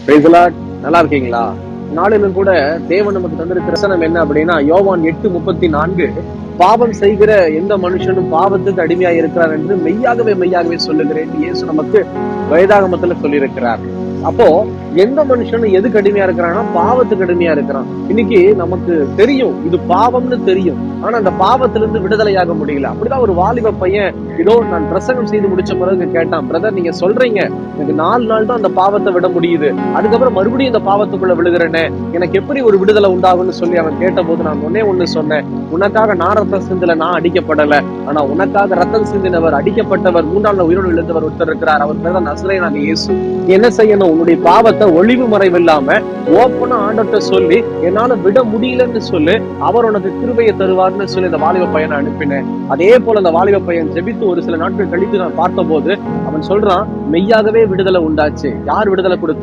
Praise the Lord. நல்லா இருக்கீங்களா? நாளிலும் கூட தேவன் நமக்கு தந்திருக்கிற வசனம் என்ன அப்படின்னா, யோவான் 8:34, பாவம் செய்கிற எந்த மனுஷனும் பாவத்துக்கு அடிமையாக இருக்கிறார் என்று மெய்யாகவே மெய்யாகவே சொல்லுகிறேன் இயேசு நமக்கு வேதாகமத்துல சொல்லியிருக்கிறார். அப்போ எந்த மனுஷனும் எதுக்கு அடிமையா இருக்கிறான்னா, பாவத்துக்கு அடிமையா இருக்கிறான். இன்னைக்கு நமக்கு தெரியும் இது பாவம்னு தெரியும், ஆனா அந்த பாவத்திலிருந்து விடுதலையாக முடியல. அப்படிதான் ஒரு வாலிப பையன் இதோ நான் பிரசங்கம் செய்து முடிச்ச பிறகு கேட்டான், பிரதர் நீங்க சொல்றீங்க எனக்கு 4 நாள் தான் அந்த பாவத்தை விட முடியுது, அதுக்கப்புறம் மறுபடியும் இந்த பாவத்துக்குள்ள விழுகிறேனே, எனக்கு எப்படி ஒரு விடுதலை உண்டாகும்னு சொல்லி அவன் கேட்ட போது நான் ஒண்ணு சொன்னேன், உனக்காக நான் ரத்தம் சிந்தல, நான் அடிக்கப்படல, ஆனா உனக்காக ரத்தம் சிந்தினவர், அடிக்கப்பட்டவர், 3ஆம் நாள் உயிரோடு எழுந்தவர் ஒருத்தர் இருக்கிறார், அவர் பேர் தான் நசரேயனாகிய இயேசு. என்ன செய்யணும்? உன்னுடைய பாவத்தை ஒளிவு மறைவில்லாம ஓப்பனா ஆண்டவர்ட்ட சொல்லி என்னால விட முடியலன்னு சொல்லு, அவர் உனக்கு கிருபையை தருவார்னு சொல்லி இந்த வாலிப பையனை அனுப்பினேன். அதே போல அந்த வாலிப பையன் ஜெபித்து ஒரு சில நாட்கள் கழித்து நான் பார்த்த போது அவன் சொல்றான், மெய்யாகவே விடுதலை உண்டாச்சு. யார் விடுதலை கொடுத்தா?